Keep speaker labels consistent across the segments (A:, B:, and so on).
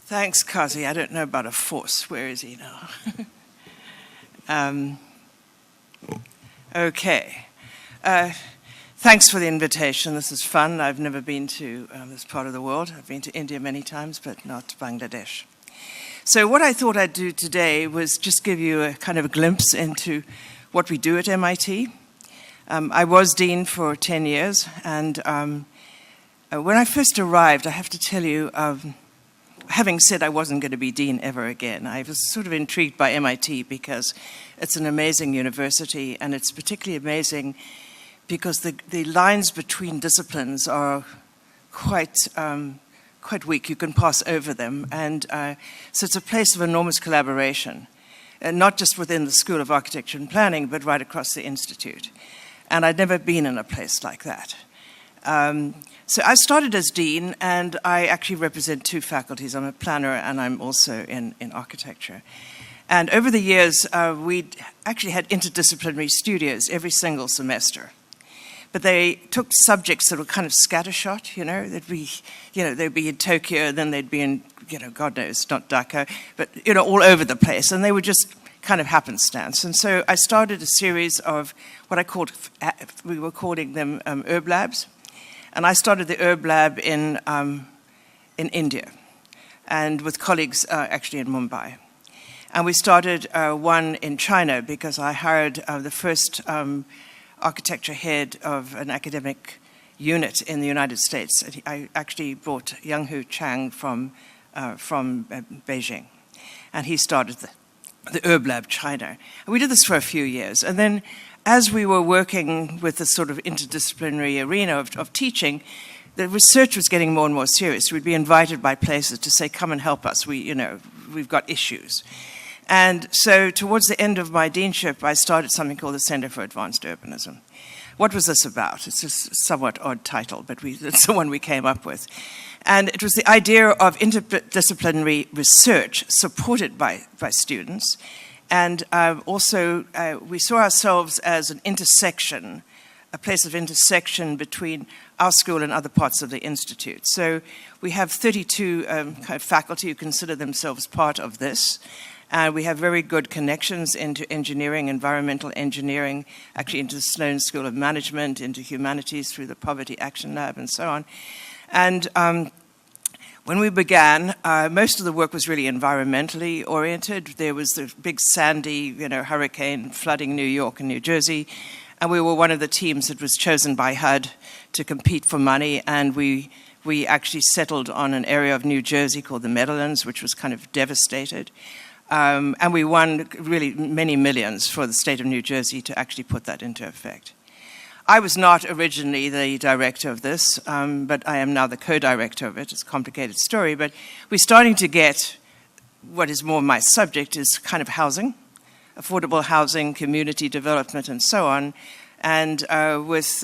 A: Thanks, Kazi. I don't know about a force. Where is he now? Okay. Thanks for the invitation. This is fun. I've never been to this part of the world. I've been to India many times, but not Bangladesh. So what I thought I'd do today was just give you a kind of a glimpse into what we do at MIT. I was dean for 10 years, and when I first arrived, I have to tell you, having said I wasn't going to be dean ever again, I was sort of intrigued by MIT because it's an amazing university, and it's particularly amazing because the lines between disciplines are quite weak. You can pass over them, and so it's a place of enormous collaboration, and not just within the School of Architecture and Planning, but right across the Institute. And I'd never been in a place like that. So I started as dean, and I actually represent two faculties. I'm a planner, and I'm also in architecture. And over the years, we actually had interdisciplinary studios every single semester. But they took subjects that were kind of scattershot, they'd be in Tokyo, then they'd be in, God knows, not Dhaka, but, all over the place. And they were just kind of happenstance. And so I started a series of what we were calling them herb labs. And I started the herb lab in India, and with colleagues actually in Mumbai. And we started one in China because I hired the first architecture head of an academic unit in the United States. I actually brought Younghu Chang from Beijing, and he started the Herb Lab China. And we did this for a few years. And then as we were working with this sort of interdisciplinary arena of teaching, the research was getting more and more serious. We'd be invited by places to say, come and help us. We've got issues. And so towards the end of my deanship, I started something called the Center for Advanced Urbanism. What was this about? It's a somewhat odd title, but it's the one we came up with. And it was the idea of interdisciplinary research supported by students. And also, we saw ourselves as an intersection, a place of intersection between our school and other parts of the Institute. So we have 32 kind of faculty who consider themselves part of this. We have very good connections into engineering, environmental engineering, actually into the Sloan School of Management, into humanities through the Poverty Action Lab, and so on. And when we began, most of the work was really environmentally oriented. There was the big Sandy, hurricane flooding New York and New Jersey, and we were one of the teams that was chosen by HUD to compete for money, and we actually settled on an area of New Jersey called the Meadowlands, which was kind of devastated. And we won really many millions for the state of New Jersey to actually put that into effect. I was not originally the director of this, but I am now the co-director of it. It's a complicated story, but we're starting to get what is more my subject is kind of housing, affordable housing, community development, and so on. And with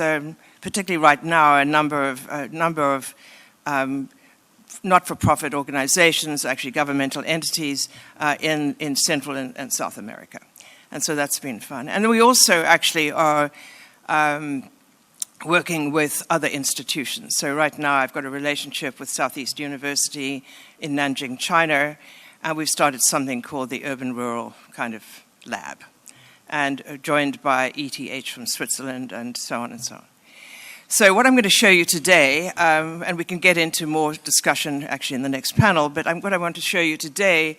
A: particularly right now a number of not-for-profit organizations, actually governmental entities in Central and South America. And so that's been fun. And we also actually are working with other institutions. So right now I've got a relationship with Southeast University in Nanjing, China, and we've started something called the Urban Rural kind of lab, and joined by ETH from Switzerland, and so on and so on. So what I'm going to show you today, and we can get into more discussion actually in the next panel, but what I want to show you today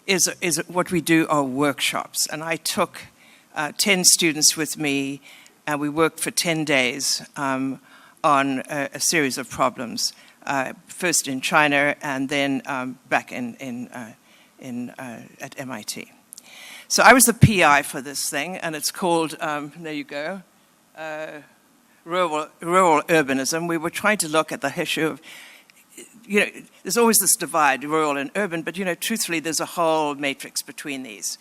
A: is what we do are workshops. And I took 10 students with me, and we worked for 10 days on a series of problems, first in China and then back at MIT. So I was the PI for this thing, and it's called, there you go, Rural Urbanism. We were trying to look at the issue of, there's always this divide, rural and urban, but, truthfully, there's a whole matrix between these.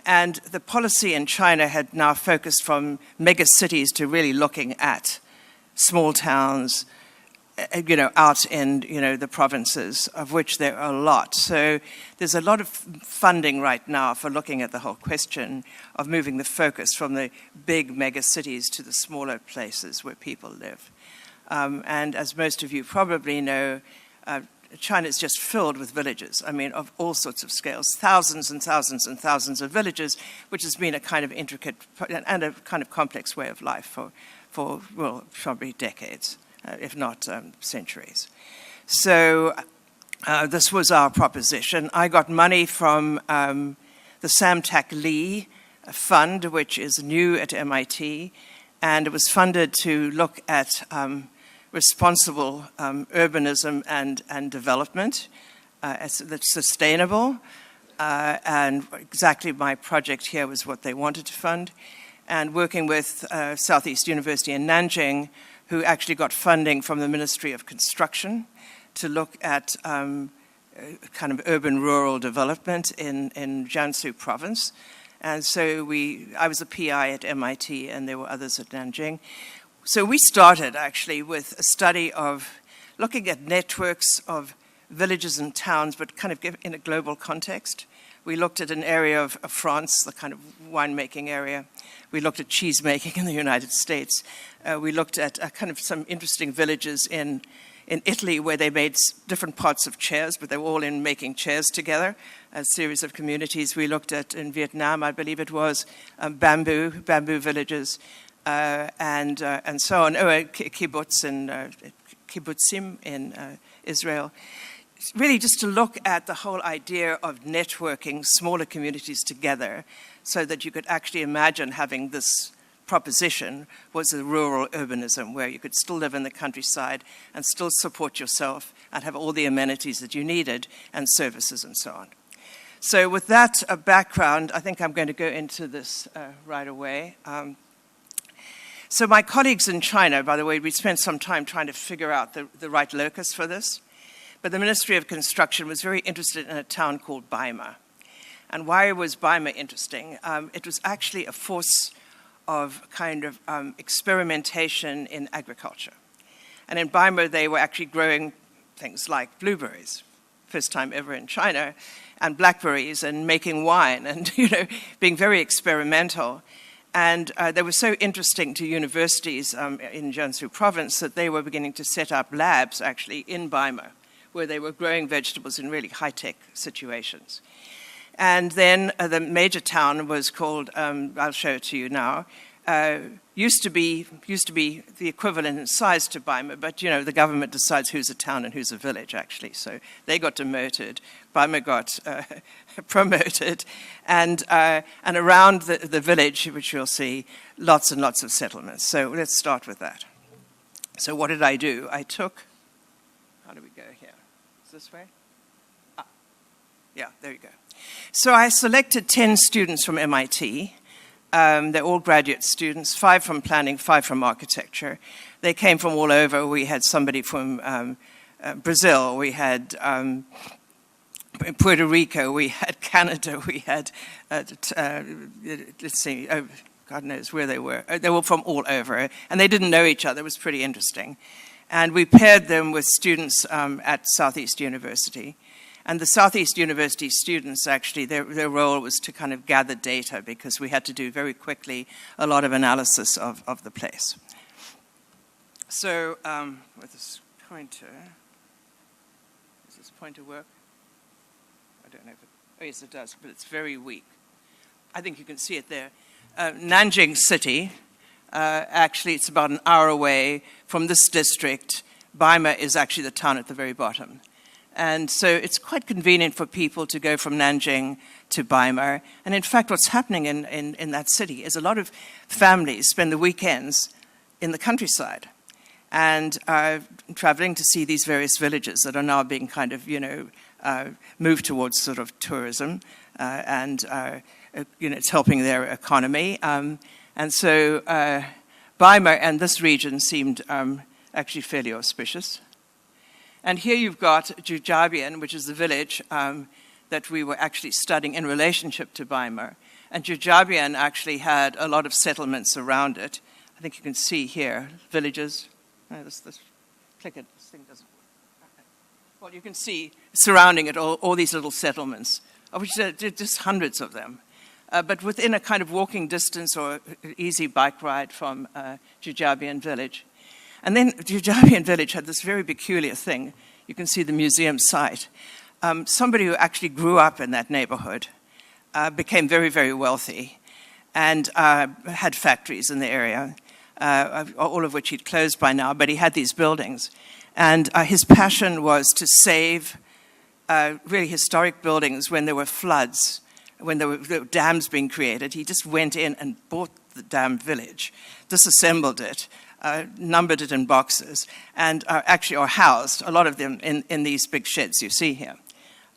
A: And the policy in China had now focused from mega cities to really looking at small towns, out in, the provinces, of which there are a lot. So there's a lot of funding right now for looking at the whole question of moving the focus from the big mega cities to the smaller places where people live. And as most of you probably know, China is just filled with villages, I mean, of all sorts of scales, thousands and thousands and thousands of villages, which has been a kind of intricate and a kind of complex way of life for well, probably decades, if not centuries. So this was our proposition. I got money from the Sam Tak Lee Fund, which is new at MIT, and it was funded to look at responsible urbanism and development that's sustainable. And exactly my project here was what they wanted to fund. And working with Southeast University in Nanjing, who actually got funding from the Ministry of Construction to look at kind of urban-rural development in Jiangsu province. And so I was a PI at MIT, and there were others at Nanjing. So we started actually with a study of looking at networks of villages and towns, but kind of in a global context. We looked at an area of France, the kind of winemaking area. We looked at cheese making in the United States. We looked at kind of some interesting villages in Italy where they made different parts of chairs, but they were all in making chairs together, a series of communities. We looked at, in Vietnam, I believe it was, bamboo villages, and so on. Kibbutz and kibbutzim in Israel. Really just to look at the whole idea of networking smaller communities together so that you could actually imagine having this proposition was a rural urbanism where you could still live in the countryside and still support yourself and have all the amenities that you needed and services and so on. So with that background, I think I'm going to go into this right away. So my colleagues in China, by the way, we spent some time trying to figure out the right locus for this. But the Ministry of Construction was very interested in a town called Baima. And why was Baima interesting? It was actually a force of kind of experimentation in agriculture. And in Baima, they were actually growing things like blueberries, first time ever in China, and blackberries, and making wine, and being very experimental. And they were so interesting to universities in Jiangsu province that they were beginning to set up labs actually in Baima, where they were growing vegetables in really high-tech situations. And then the major town was called, I'll show it to you now, used to be the equivalent in size to Baima, but the government decides who's a town and who's a village actually. So they got demoted, Baima got promoted, and around the village, which you'll see, lots and lots of settlements. So let's start with that. So what did I do? I took, how do we go here? Is this way? Yeah, there you go. So I selected 10 students from MIT. They're all graduate students, 5 from planning, 5 from architecture. They came from all over. We had somebody from Brazil. We had Puerto Rico. We had Canada. We had, let's see, oh, God knows where they were. They were from all over. And they didn't know each other. It was pretty interesting. And we paired them with students at Southeast University. And the Southeast University students, actually, their role was to kind of gather data because we had to do very quickly a lot of analysis of the place. So with this pointer, does this pointer work? I don't know if it, oh yes it does, but it's very weak. I think you can see it there. Nanjing City, actually it's about an hour away from this district. Baima is actually the town at the very bottom. And so it's quite convenient for people to go from Nanjing to Baima. And in fact, what's happening in that city is a lot of families spend the weekends in the countryside and traveling to see these various villages that are now being kind of, moved towards sort of tourism. And it's helping their economy. And so Baima and this region seemed actually fairly auspicious. And here you've got Jujabian, which is the village that we were actually studying in relationship to Baima. And Jujabian actually had a lot of settlements around it. I think you can see here, villages. No, this click it, this thing doesn't work. Well, you can see surrounding it all these little settlements, of which there are just hundreds of them. But within a kind of walking distance or easy bike ride from Jujabian village. And then Jujabian village had this very peculiar thing. you can see the museum site. Somebody who actually grew up in that neighborhood became very, very wealthy and had factories in the area, all of which he'd closed by now, but he had these buildings. And his passion was to save really historic buildings when there were floods, when there were dams being created. He just went in and bought the dam village, disassembled it, numbered it in boxes, and actually are housed, a lot of them, in these big sheds you see here.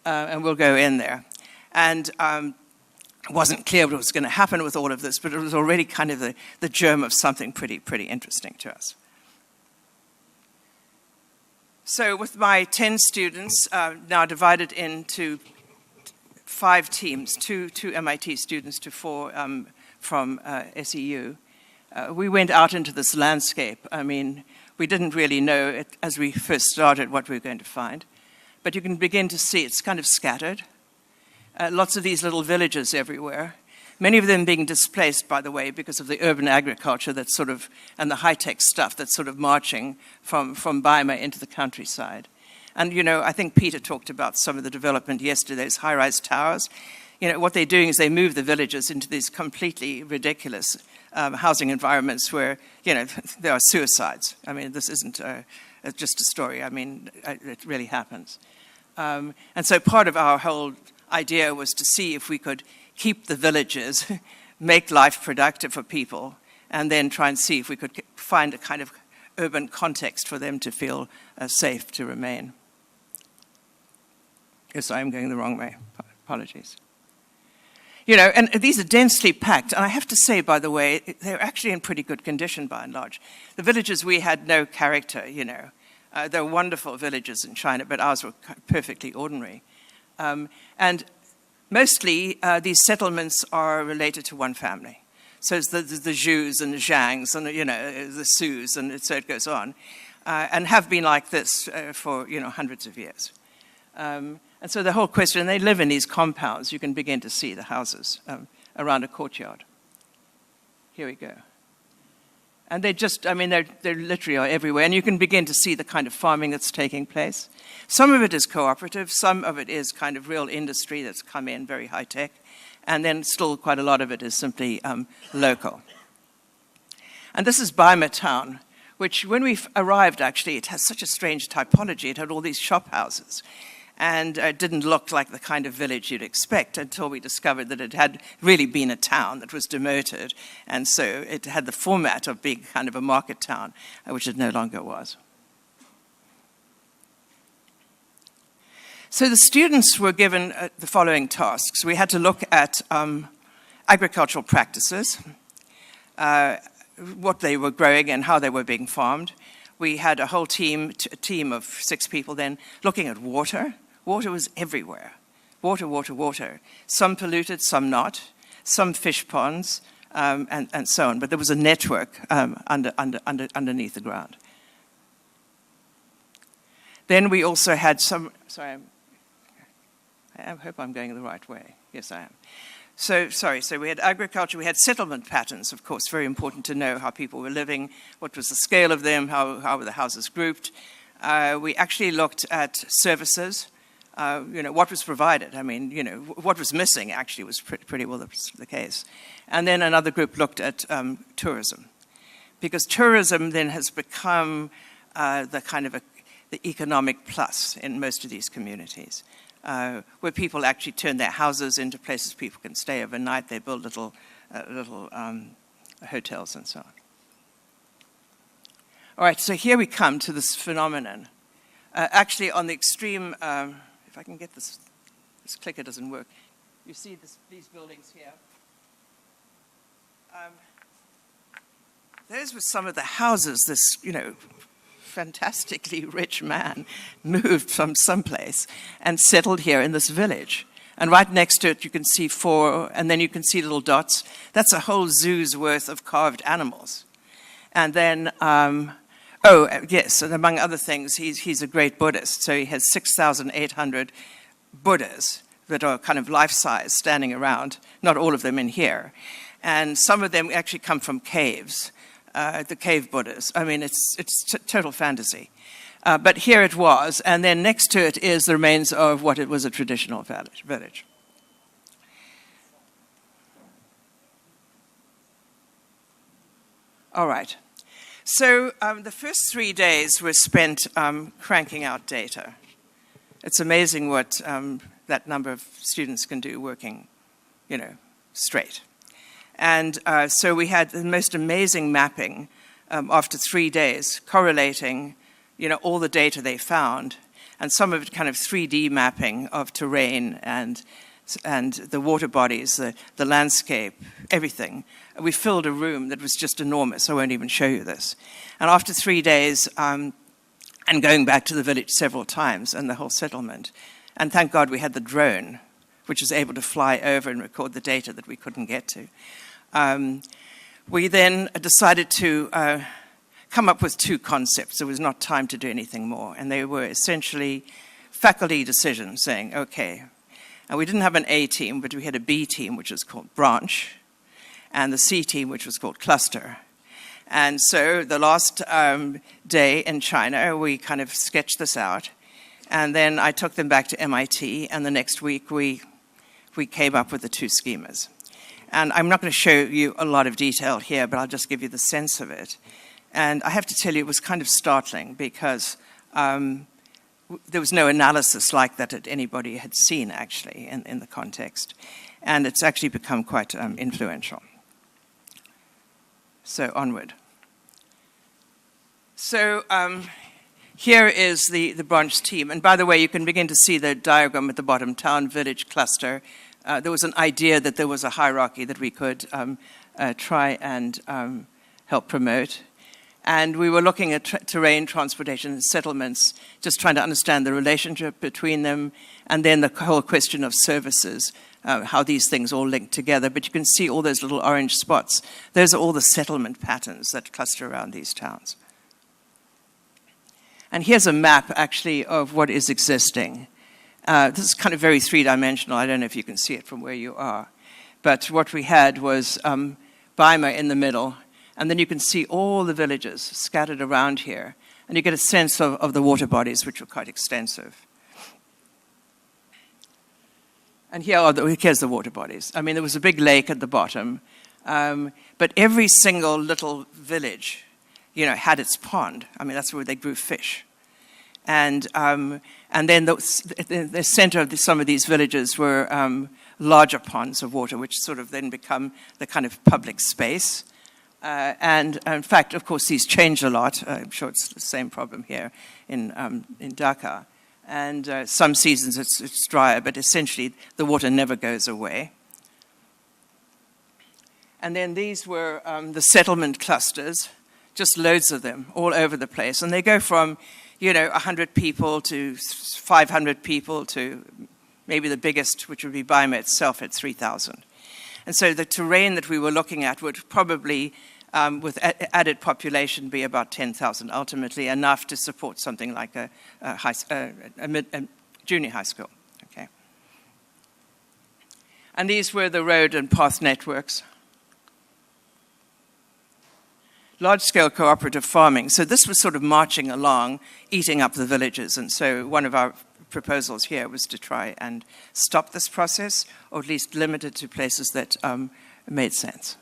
A: And we'll go in there. And it wasn't clear what was going to happen with all of this, but it was already kind of the germ of something pretty interesting to us. So with my 10 students, now divided into 5 teams, two MIT students to 4 from SEU, we went out into this landscape. I mean, we didn't really know as we first started what we were going to find, but you can begin to see it's kind of scattered. Lots of these little villages everywhere, many of them being displaced, by the way, because of the urban agriculture that's sort of, and the high-tech stuff that's sort of marching from Baima into the countryside. And, you know, I think Peter talked about some of the development yesterday, those high-rise towers. You know, what they're doing is they move the villages into these completely ridiculous housing environments where, you know, there are suicides. I mean, this isn't just a story. I mean, it really happens. And so part of our whole idea was to see if we could keep the villages, make life productive for people, and then try and see if we could find a kind of urban context for them to feel safe to remain. Yes, I am going the wrong way. Apologies. You know, and these are densely packed. And I have to say, by the way, they're actually in pretty good condition by and large. The villages, we had no character, you know. They're wonderful villages in China, but ours were perfectly ordinary. And mostly, these settlements are related to one family. So it's the Zhus and the Zhangs and, you know, the Sus, and so it goes on. And have been like this for, you know, hundreds of years. And so the whole question, they live in these compounds. You can begin to see the houses around a courtyard. Here we go. And they just, I mean, they literally are everywhere. And you can begin to see the kind of farming that's taking place. Some of it is cooperative. Some of it is kind of real industry that's come in, very high tech. And then still quite a lot of it is simply local. And this is Baima town, which when we arrived, actually, it has such a strange typology. It had all these shop houses. And it didn't look like the kind of village you'd expect until we discovered that it had really been a town that was demoted. And so it had the format of being kind of a market town, which it no longer was. So the students were given the following tasks. We had to look at agricultural practices, what they were growing and how they were being farmed. We had a whole team, a team of 6 people then, looking at water. Water was everywhere. Water, water, water. Some polluted, some not. Some fish ponds, and so on. But there was a network underneath the ground. Then we also had some, sorry, I hope I'm going the right way. Yes, I am. So we had agriculture, we had settlement patterns, of course, very important to know how people were living, what was the scale of them, how were the houses grouped. We actually looked at services, you know, what was provided. I mean, you know, what was missing actually was pretty well the case. And then another group looked at tourism, because tourism then has become the kind of the economic plus in most of these communities. Where people actually turn their houses into places people can stay overnight. They build little hotels and so on. All right, so here we come to this phenomenon. Actually, on the extreme, if I can get this clicker doesn't work. You see these buildings here. Those were some of the houses this, you know, fantastically rich man moved from someplace and settled here in this village. And right next to it, you can see 4, and then you can see little dots. That's a whole zoo's worth of carved animals. And then, yes, and among other things, he's a great Buddhist. So he has 6,800 Buddhas that are kind of life-size standing around, not all of them in here. And some of them actually come from caves. The cave Buddhas. I mean, it's total fantasy. But here it was, and then next to it is the remains of what it was a traditional village. All right. So the first 3 days were spent cranking out data. It's amazing what that number of students can do working, straight. And so we had the most amazing mapping after 3 days, correlating, all the data they found, and some of it kind of 3D mapping of terrain and the water bodies, the landscape, everything. We filled a room that was just enormous. I won't even show you this. And after 3 days, and going back to the village several times and the whole settlement, and thank God we had the drone, which was able to fly over and record the data that we couldn't get to. We then decided to come up with 2 concepts. There was not time to do anything more. And they were essentially faculty decisions saying, okay, and we didn't have an A team, but we had a B team, which was called branch, and the C team, which was called cluster. And so the last day in China, we kind of sketched this out. And then I took them back to MIT, and the next week we came up with the 2 schemas. And I'm not going to show you a lot of detail here, but I'll just give you the sense of it. And I have to tell you, it was kind of startling because there was no analysis like that anybody had seen, actually, in the context. And it's actually become quite influential. So onward. So here is the branch team. And by the way, you can begin to see the diagram at the bottom, town, village, cluster. There was an idea that there was a hierarchy that we could try and help promote. And we were looking at terrain, transportation, and settlements, just trying to understand the relationship between them, and then the whole question of services, how these things all link together. But you can see all those little orange spots. Those are all the settlement patterns that cluster around these towns. And here's a map, actually, of what is existing. This is kind of very three-dimensional. I don't know if you can see it from where you are. But what we had was Baima in the middle, and then you can see all the villages scattered around here. And you get a sense of the water bodies, which were quite extensive. And here's the water bodies. I mean, there was a big lake at the bottom, but every single little village, had its pond. I mean, that's where they grew fish. And then the center of some of these villages were larger ponds of water, which sort of then become the kind of public space. And in fact, of course, these change a lot. I'm sure it's the same problem here in Dhaka. And some seasons it's drier, but essentially the water never goes away. And then these were the settlement clusters, just loads of them all over the place. And they go from, 100 people to 500 people to maybe the biggest, which would be Baima itself at 3,000. And so the terrain that we were looking at would probably, with added population, be about 10,000 ultimately, enough to support something like a junior high school. Okay. And these were the road and path networks. Large-scale cooperative farming. So this was sort of marching along, eating up the villages. And so one of our proposals here was to try and stop this process, or at least limit it to places that made sense.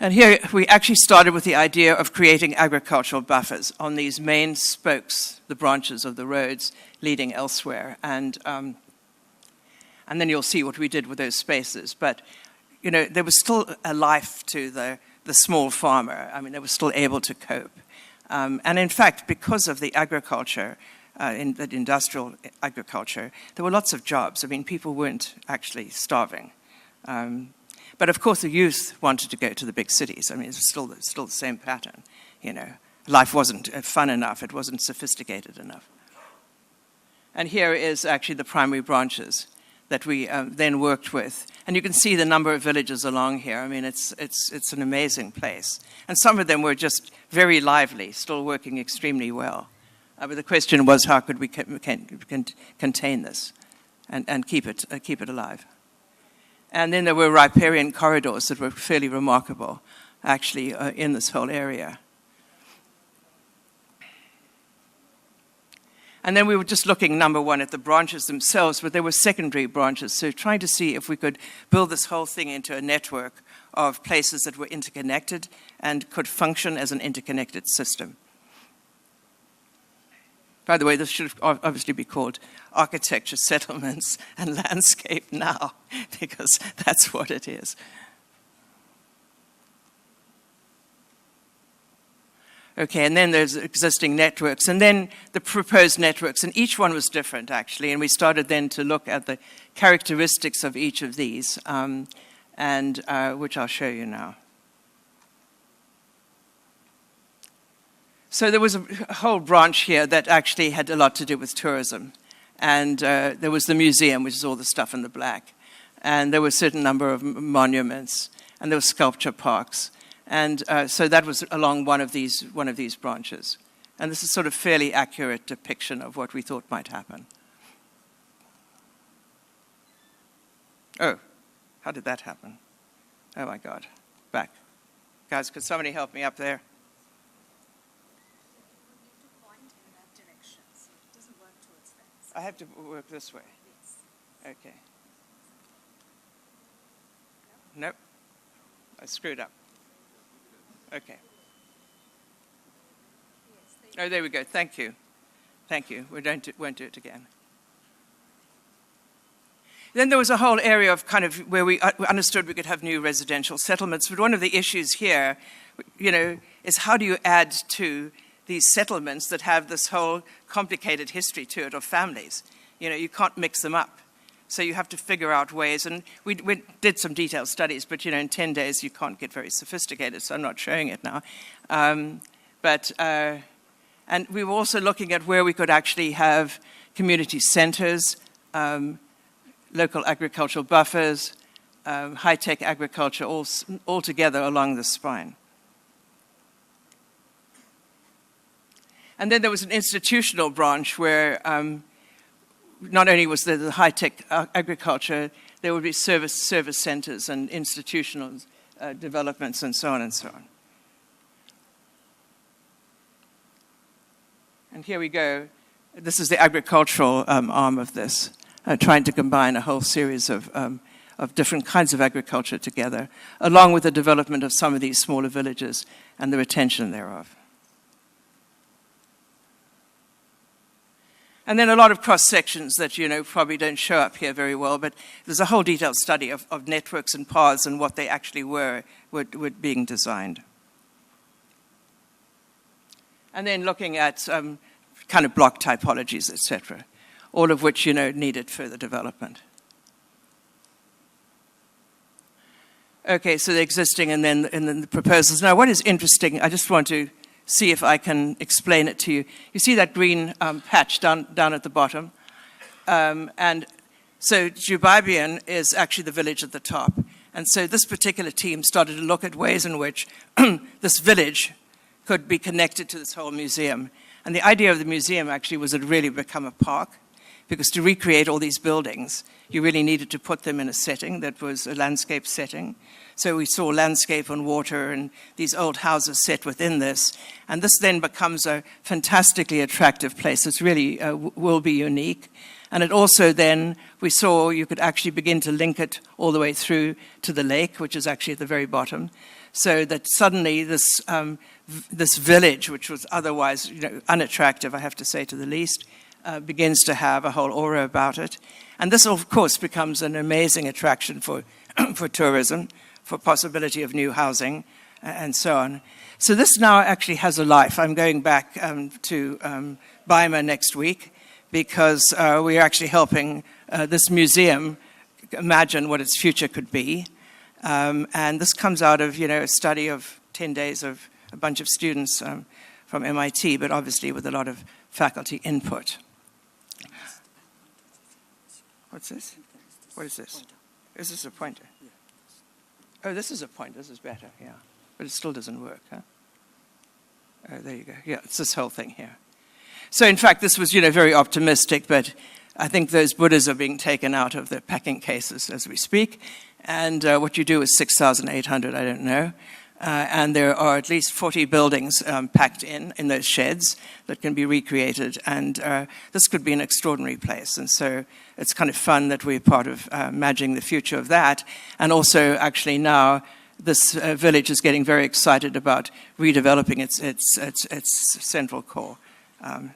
A: And here we actually started with the idea of creating agricultural buffers on these main spokes, the branches of the roads leading elsewhere. And then you'll see what we did with those spaces. But, there was still a life to the small farmer. I mean, they were still able to cope. And in fact, because of the agriculture, the industrial agriculture, there were lots of jobs. I mean, people weren't actually starving. But of course, the youth wanted to go to the big cities. I mean, it's still the same pattern. Life wasn't fun enough. It wasn't sophisticated enough. And here is actually the primary branches that we then worked with. And you can see the number of villages along here. I mean, it's an amazing place. And some of them were just very lively, still working extremely well. But the question was, how could we contain this and keep it alive? And then there were riparian corridors that were fairly remarkable, actually, in this whole area. And then we were just looking, number one, at the branches themselves, but there were secondary branches. So trying to see if we could build this whole thing into a network of places that were interconnected and could function as an interconnected system. By the way, this should obviously be called Architecture, Settlements, and Landscape now, because that's what it is. Okay, and then there's existing networks, and then the proposed networks, and each one was different, actually, and we started then to look at the characteristics of each of these, which I'll show you now. So there was a whole branch here that actually had a lot to do with tourism, and there was the museum, which is all the stuff in the black, and there were a certain number of monuments, and there were sculpture parks. And so that was along one of these branches. And this is sort of fairly accurate depiction of what we thought might happen. Oh, how did that happen? Oh my God, back. Guys, could somebody help me up there? I have to work this way. Yes. Okay. Nope, I screwed up. Okay. Oh, there we go. Thank you. Thank you. We won't do it again. Then there was a whole area of kind of where we understood we could have new residential settlements. But one of the issues here, is how do you add to these settlements that have this whole complicated history to it of families? You can't mix them up. So you have to figure out ways, and we did some detailed studies, but in 10 days you can't get very sophisticated, so I'm not showing it now. And we were also looking at where we could actually have community centers, local agricultural buffers, high-tech agriculture, all together along the spine. And then there was an institutional branch where not only was there the high-tech agriculture, there would be service centers and institutional developments and so on and so on. And here we go. This is the agricultural arm of this, trying to combine a whole series of different kinds of agriculture together, along with the development of some of these smaller villages and the retention thereof. And then a lot of cross-sections that, probably don't show up here very well, but there's a whole detailed study of networks and paths and what they actually were being designed. And then looking at kind of block typologies, etc., all of which, needed further development. Okay, so the existing and then the proposals. Now, what is interesting, I just want to see if I can explain it to you. You see that green patch down at the bottom? And so Jubabian is actually the village at the top. And so this particular team started to look at ways in which this village could be connected to this whole museum. And the idea of the museum actually was it really become a park, because to recreate all these buildings, you really needed to put them in a setting that was a landscape setting. So we saw landscape and water and these old houses set within this. And this then becomes a fantastically attractive place. It's really will be unique. And it also then, we saw you could actually begin to link it all the way through to the lake, which is actually at the very bottom. So that suddenly this village, which was otherwise unattractive, I have to say, to the least, begins to have a whole aura about it. And this, of course, becomes an amazing attraction for tourism, for possibility of new housing, and so on. So this now actually has a life. I'm going back to Weimar next week, because we're actually helping this museum imagine what its future could be. And this comes out of a study of 10 days of a bunch of students from MIT, but obviously with a lot of faculty input. What's this? What is this? Is this a pointer? Oh, this is a pointer. This is better, yeah. But it still doesn't work, huh? Oh, there you go. Yeah, it's this whole thing here. So, in fact, this was, very optimistic, but I think those Buddhas are being taken out of the packing cases as we speak. And what you do is 6,800, I don't know. And there are at least 40 buildings packed in those sheds that can be recreated. And this could be an extraordinary place. And so it's kind of fun that we're part of imagining the future of that. And also, actually, now this village is getting very excited about redeveloping its central core.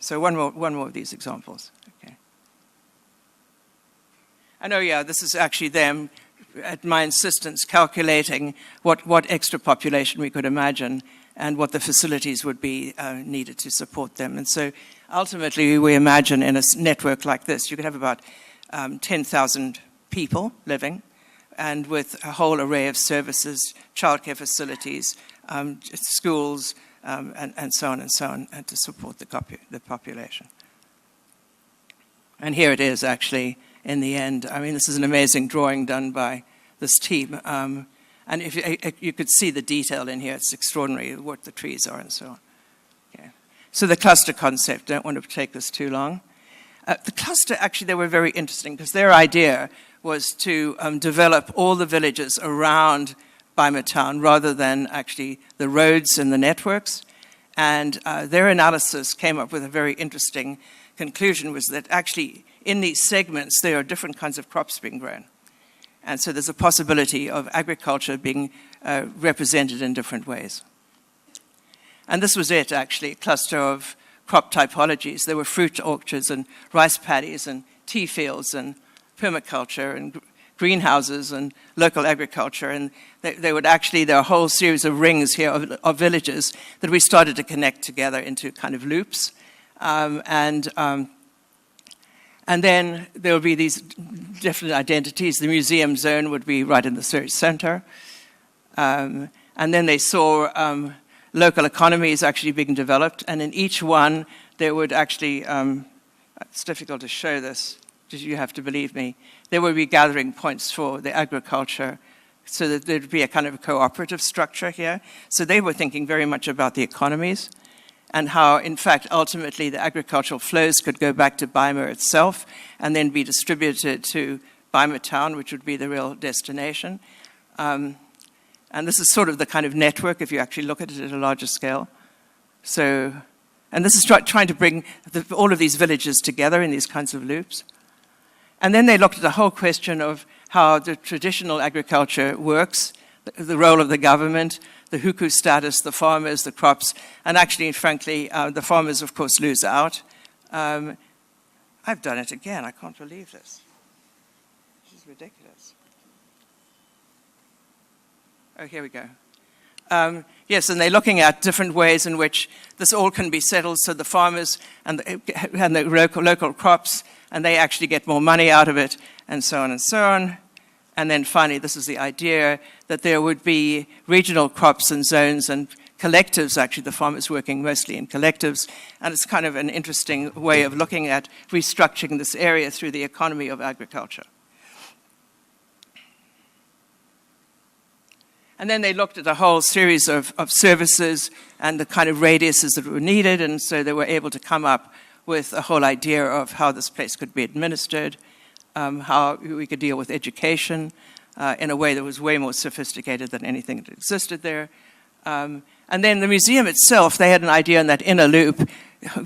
A: So one more of these examples. Okay. And oh yeah, this is actually them, at my insistence, calculating what extra population we could imagine and what the facilities would be needed to support them. And so ultimately, we imagine in a network like this, you could have about 10,000 people living, and with a whole array of services, childcare facilities, schools, and so on and so on, and to support the population. And here it is, actually, in the end. I mean, this is an amazing drawing done by this team. And if you could see the detail in here, it's extraordinary what the trees are and so on. Okay. So the cluster concept, don't want to take this too long. The cluster, actually, they were very interesting because their idea was to develop all the villages around Bima Town rather than actually the roads and the networks. And their analysis came up with a very interesting conclusion, was that actually in these segments there are different kinds of crops being grown. And so there's a possibility of agriculture being represented in different ways. And this was it, actually, a cluster of crop typologies. There were fruit orchards and rice paddies and tea fields and permaculture and greenhouses and local agriculture. And they would actually, there are a whole series of rings here of villages that we started to connect together into kind of loops. And then there would be these different identities. The museum zone would be right in the search center. And then they saw local economies actually being developed. And in each one, there would actually, it's difficult to show this, because you have to believe me, there would be gathering points for the agriculture, so that there'd be a kind of a cooperative structure here. So they were thinking very much about the economies, and how, in fact, ultimately the agricultural flows could go back to Bima itself and then be distributed to Bima Town, which would be the real destination. And this is sort of the kind of network, if you actually look at it at a larger scale. So, and this is trying to bring all of these villages together in these kinds of loops. And then they looked at the whole question of how the traditional agriculture works, the role of the government, the huku status, the farmers, the crops, and actually, frankly, the farmers, of course, lose out. I've done it again. I can't believe this. This is ridiculous. Oh, here we go. Yes, and they're looking at different ways in which this all can be settled, so the farmers and the local crops, and they actually get more money out of it, and so on and so on. And then finally, this is the idea that there would be regional crops and zones and collectives, actually the farmers working mostly in collectives, and it's kind of an interesting way of looking at restructuring this area through the economy of agriculture. And then they looked at a whole series of services and the kind of radiuses that were needed, and so they were able to come up with a whole idea of how this place could be administered, how we could deal with education in a way that was way more sophisticated than anything that existed there. And then the museum itself, they had an idea in that inner loop.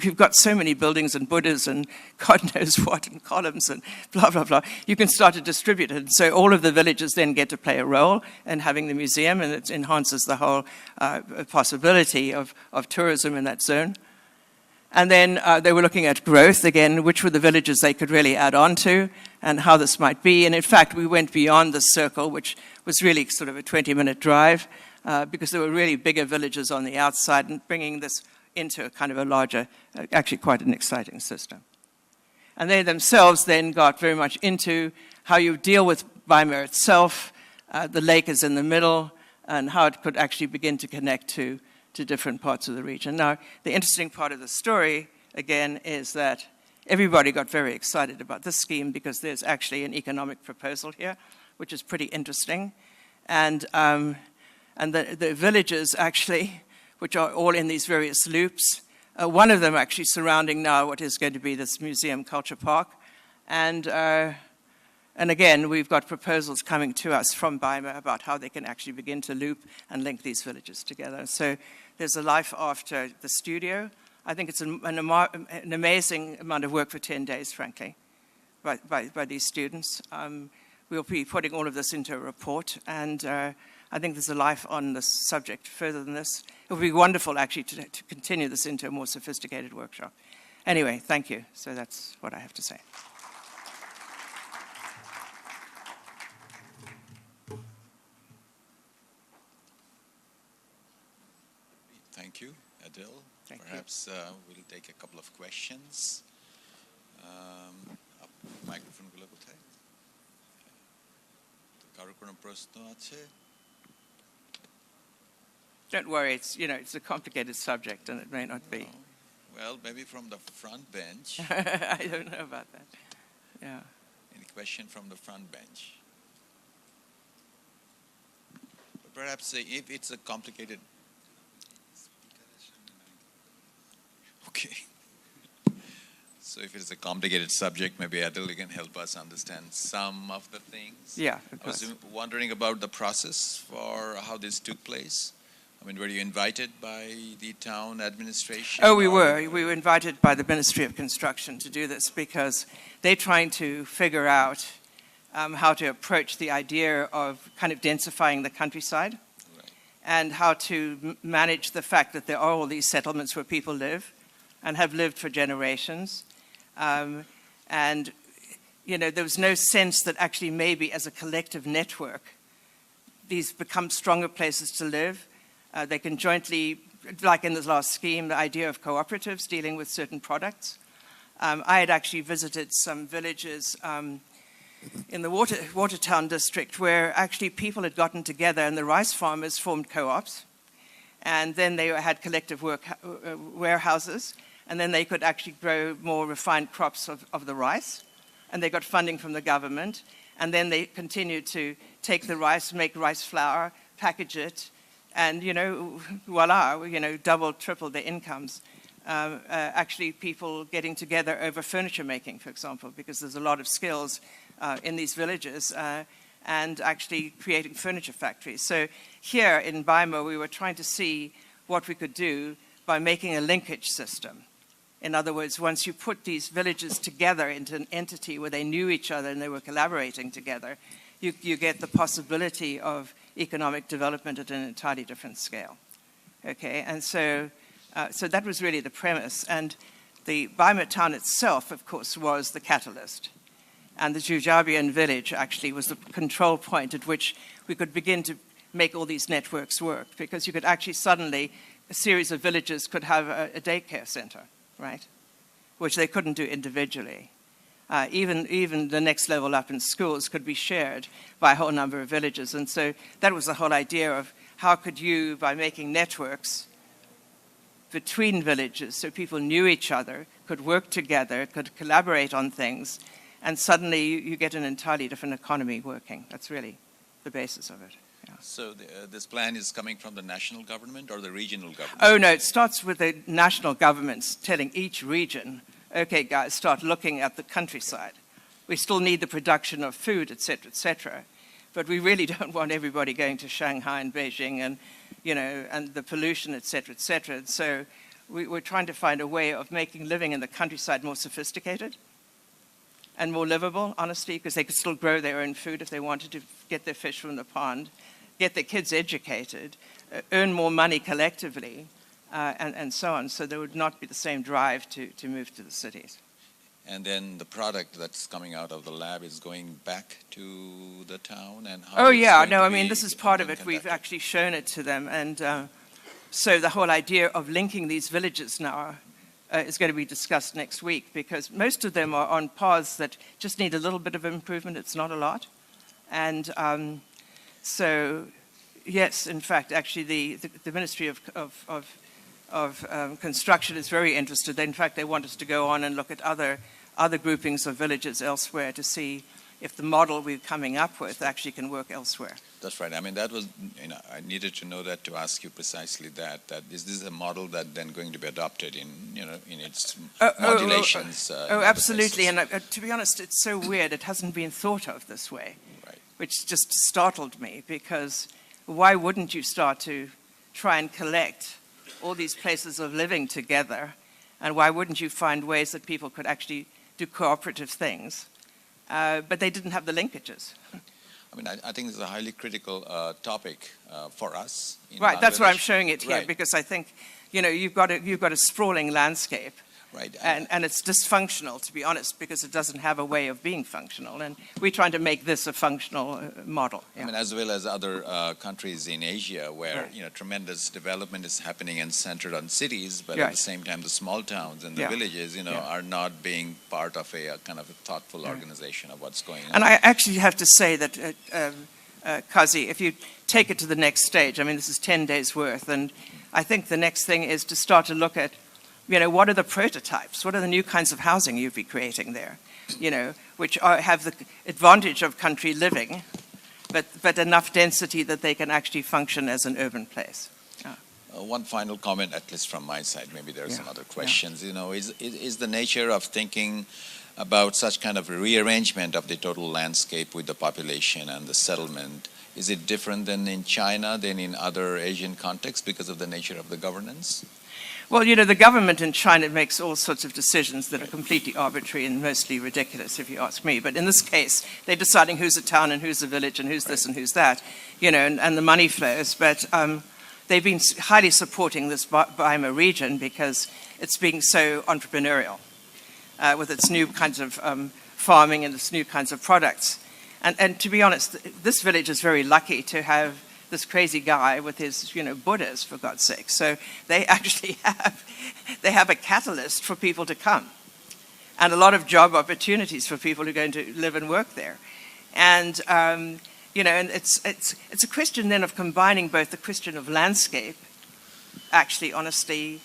A: You've got so many buildings and Buddhas and God knows what, and columns and blah, blah, blah. You can start to distribute it. And so all of the villages then get to play a role in having the museum, and it enhances the whole possibility of tourism in that zone. And then they were looking at growth, again, which were the villages they could really add on to, and how this might be. And in fact, we went beyond the circle, which was really sort of a 20-minute drive, because there were really bigger villages on the outside, and bringing this into a kind of a larger, actually quite an exciting system. And they themselves then got very much into how you deal with Bima itself. The lake is in the middle, and how it could actually begin to connect to different parts of the region. Now, the interesting part of the story, again, is that everybody got very excited about this scheme because there's actually an economic proposal here, which is pretty interesting. And the villages, actually, which are all in these various loops, one of them actually surrounding now what is going to be this museum culture park. And And again, we've got proposals coming to us from BIMA about how they can actually begin to loop and link these villages together. So there's a life after the studio. I think it's an amazing amount of work for 10 days, frankly, by these students. We'll be putting all of this into a report, and I think there's a life on this subject further than this. It would be wonderful, actually, to continue this into a more sophisticated workshop. Anyway, thank you. So that's what I have to say.
B: Thank you, Adele.
A: Thank you.
B: Perhaps we'll take a couple of questions. Microphone গুলো কোথায়? কারো কোনো প্রশ্ন আছে?
A: Don't worry, it's a complicated subject and it may not be.
B: No. Well, maybe from the front bench.
A: I don't know about that. Yeah.
B: Any question from the front bench? But perhaps if it's a complicated... Okay. So if it's a complicated subject, maybe Adele can help us understand some of the things.
A: Yeah, of course.
B: I was wondering about the process for how this took place. I mean, were you invited by the town administration?
A: Oh, we were. We were invited by the Ministry of Construction to do this because they're trying to figure out how to approach the idea of kind of densifying the countryside.
B: Right.
A: And how to manage the fact that there are all these settlements where people live and have lived for generations. And, there was no sense that actually maybe as a collective network, these become stronger places to live. They can jointly, like in this last scheme, the idea of cooperatives dealing with certain products. I had actually visited some villages in the Watertown district where actually people had gotten together and the rice farmers formed co-ops. And then they had collective warehouses. And then they could actually grow more refined crops of the rice. And they got funding from the government. And then they continued to take the rice, make rice flour, package it, and, voila, double, triple their incomes. Actually, people getting together over furniture making, for example, because there's a lot of skills in these villages, and actually creating furniture factories. So here in BIMA, we were trying to see what we could do by making a linkage system. In other words, once you put these villages together into an entity where they knew each other and they were collaborating together, you get the possibility of economic development at an entirely different scale. Okay, and so that was really the premise. And the BIMA town itself, of course, was the catalyst. And the Jujabian village actually was the control point at which we could begin to make all these networks work, because you could actually suddenly, a series of villages could have a daycare center, right? Which they couldn't do individually. Even the next level up in schools could be shared by a whole number of villages. And so that was the whole idea of how could you, by making networks between villages so people knew each other, could work together, could collaborate on things, and suddenly you get an entirely different economy working. That's really the basis of it. Yeah.
B: So this plan is coming from the national government or the regional government?
A: Oh, no, it starts with the national governments telling each region, okay, guys, start looking at the countryside. We still need the production of food, et cetera, but we really don't want everybody going to Shanghai and Beijing and, and the pollution, et cetera. And so we're trying to find a way of making living in the countryside more sophisticated and more livable, honestly, because they could still grow their own food if they wanted to, get their fish from the pond, get their kids educated, earn more money collectively, and so on. So there would not be the same drive to move to the cities.
B: And then the product that's coming out of the lab is going back to the town? And how
A: oh, yeah. No, I mean, this is part of it. We've actually shown it to them. And so the whole idea of linking these villages now is going to be discussed next week, because most of them are on paths that just need a little bit of improvement. It's not a lot. And so, yes, in fact, actually the Ministry of Construction is very interested. In fact, they want us to go on and look at other groupings of villages elsewhere to see if the model we're coming up with actually can work elsewhere.
B: That's right. I mean, that was, I needed to know that to ask you precisely that is this a model that then going to be adopted in, in its modulations?
A: Absolutely. And to be honest, it's so weird. It hasn't been thought of this way,
B: right.
A: Which just startled me, because why wouldn't you start to try and collect all these places of living together? And why wouldn't you find ways that people could actually do cooperative things? But they didn't have the linkages.
B: I mean, I think this is a highly critical topic for us.
A: Right, that's why I'm showing it here,
B: right.
A: Because I think, you've got a sprawling landscape.
B: Right.
A: And it's dysfunctional, to be honest, because it doesn't have a way of being functional. And we're trying to make this a functional model. Yeah.
B: I mean, as well as other countries in Asia where, tremendous development is happening and centered on cities, but at the same time, the small towns and the villages, are not being part of a kind of a thoughtful organization of what's going on.
A: And I actually have to say that, Kazi, if you take it to the next stage, I mean, this is 10 days worth, and I think the next thing is to start to look at what are the prototypes? What are the new kinds of housing you'd be creating there? Which have the advantage of country living, but enough density that they can actually function as an urban place.
B: One final comment, at least from my side, maybe there are some other questions. Is the nature of thinking about such kind of rearrangement of the total landscape with the population and the settlement, is it different than in China than in other Asian contexts because of the nature of the governance?
A: Well, the government in China makes all sorts of decisions that are completely arbitrary and mostly ridiculous, if you ask me. But in this case, they're deciding who's a town and who's a village and who's this and who's that, and the money flows. But they've been highly supporting this Baima region because it's being so entrepreneurial with its new kinds of farming and its new kinds of products. And to be honest, this village is very lucky to have this crazy guy with his, Buddhas, for God's sake. So they actually have a catalyst for people to come, and a lot of job opportunities for people who are going to live and work there. And and it's a question then of combining both the question of landscape, actually, honestly,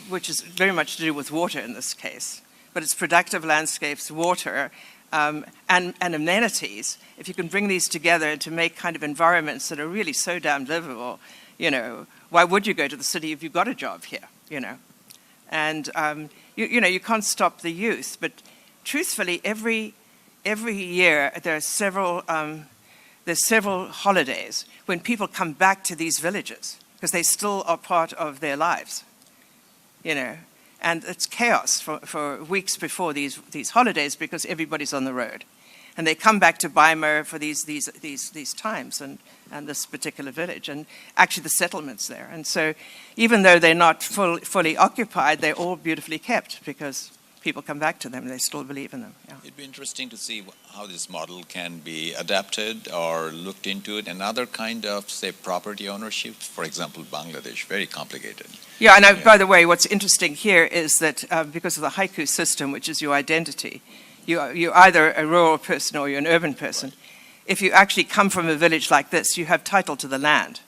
A: which is very much to do with water in this case, but it's productive landscapes, water, and amenities. If you can bring these together to make kind of environments that are really so damn livable, why would you go to the city if you've got a job here, And, you can't stop the youth, but truthfully, every year there's several holidays when people come back to these villages because they still are part of their lives, And it's chaos for weeks before these holidays because everybody's on the road. And they come back to Baima for these times and this particular village and actually the settlements there. And so even though they're not fully occupied, they're all beautifully kept because people come back to them and they still believe in them. Yeah.
B: It'd be interesting to see how this model can be adapted or looked into it. Another kind of, say, property ownership, for example, Bangladesh, very complicated.
A: Yeah, and by the way, what's interesting here is that because of the haiku system, which is your identity, you're either a rural person or you're an urban person. Right. If you actually come from a village like this, you have title to the land.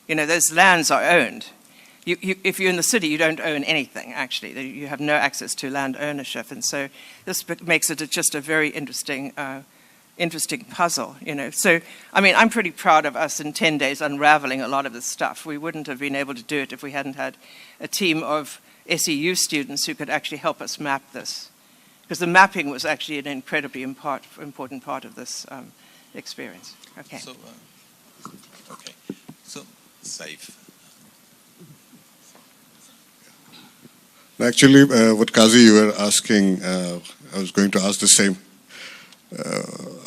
A: Those lands are owned. If you're in the city, you don't own anything, actually. You have no access to land ownership. And so this makes it just a very interesting puzzle, So, I mean, I'm pretty proud of us in 10 days unraveling a lot of this stuff. We wouldn't have been able to do it if we hadn't had a team of SEU students who could actually help us map this. Because the mapping was actually an incredibly important part of this experience. Okay.
B: So, Saif.
C: Actually, what Kazi you were asking, I was going to ask the same.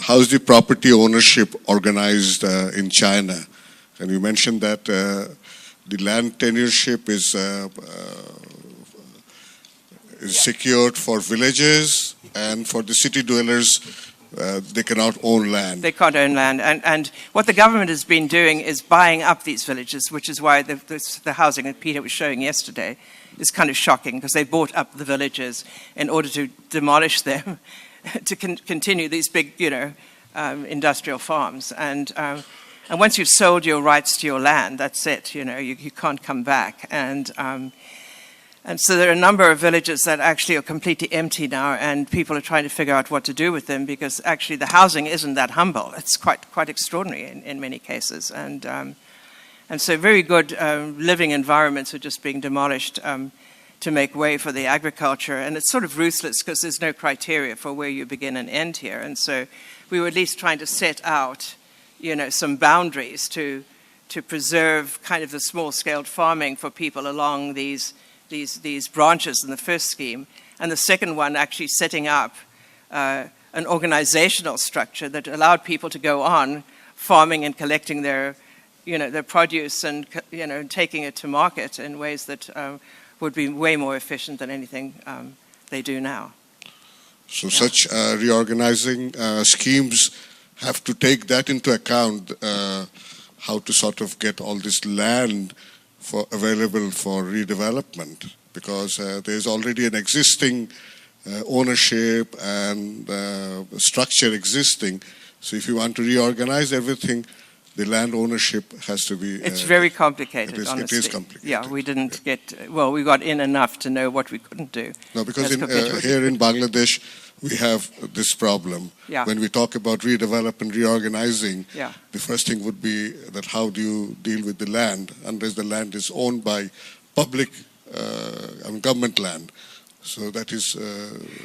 C: How is the property ownership organized in China? And you mentioned that the land tenureship is secured for villages, and for the city dwellers, they cannot own land.
A: They can't own land. And what the government has been doing is buying up these villages, which is why the housing that Peter was showing yesterday is kind of shocking, because they bought up the villages in order to demolish them to continue these big, industrial farms. And once you've sold your rights to your land, that's it. You can't come back. And And so there are a number of villages that actually are completely empty now, and people are trying to figure out what to do with them, because actually the housing isn't that humble. It's quite extraordinary in many cases. And so very good living environments are just being demolished to make way for the agriculture. And it's sort of ruthless because there's no criteria for where you begin and end here. And so we were at least trying to set out, some boundaries to preserve kind of the small-scale farming for people along these branches in the first scheme. And the second one actually setting up an organizational structure that allowed people to go on farming and collecting their produce and, taking it to market in ways that would be way more efficient than anything they do now.
C: So such reorganizing schemes have to take that into account, how to sort of get all this land available for redevelopment, because there's already an existing ownership and structure existing. So if you want to reorganize everything, the land ownership has to be...
A: It's very complicated, honestly.
C: It is complicated.
A: Yeah, we didn't we got in enough to know what we couldn't do.
C: No, because here in Bangladesh, we have this problem.
A: Yeah.
C: When we talk about redevelopment, reorganizing,
A: yeah.
C: the first thing would be that how do you deal with the land, unless the land is owned by public, government land. So that is...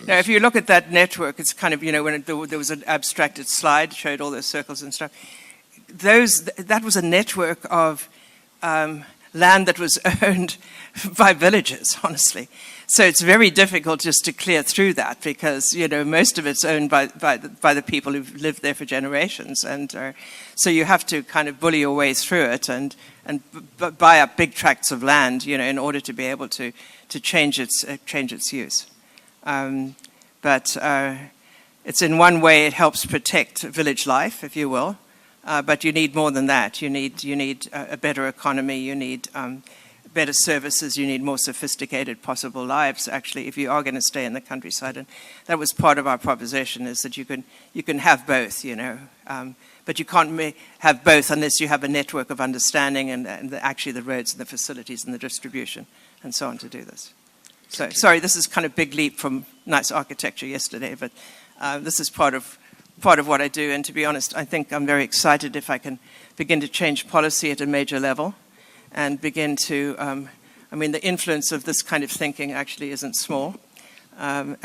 A: Now, if you look at that network, it's kind of, when there was an abstracted slide, showed all those circles and stuff. That was a network of land that was owned by villages, honestly. So it's very difficult just to clear through that, because most of it's owned by the people who've lived there for generations, and so you have to kind of bully your way through it and buy up big tracts of land, in order to be able to change its use. But it's in one way it helps protect village life, if you will. But you need more than that. You need a better economy. You need better services. You need more sophisticated possible lives, actually, if you are going to stay in the countryside. And that was part of our proposition, is that you can have both, but you can't have both unless you have a network of understanding and actually the roads and the facilities and the distribution and so on to do this. So, sorry, this is kind of big leap from nice architecture yesterday, but this is part of what I do. And to be honest, I think I'm very excited if I can begin to change policy at a major level and begin to, the influence of this kind of thinking actually isn't small. So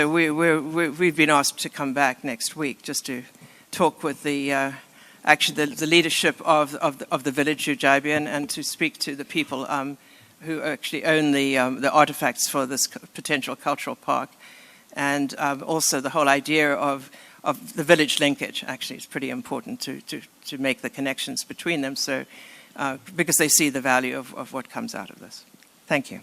A: we've been asked to come back next week just to talk with the leadership of the village Ujaibian, and to speak to the people who actually own the artifacts for this potential cultural park. And also the whole idea of the village linkage, actually, is pretty important to make the connections between them, so because they see the value of what comes out of this. Thank you.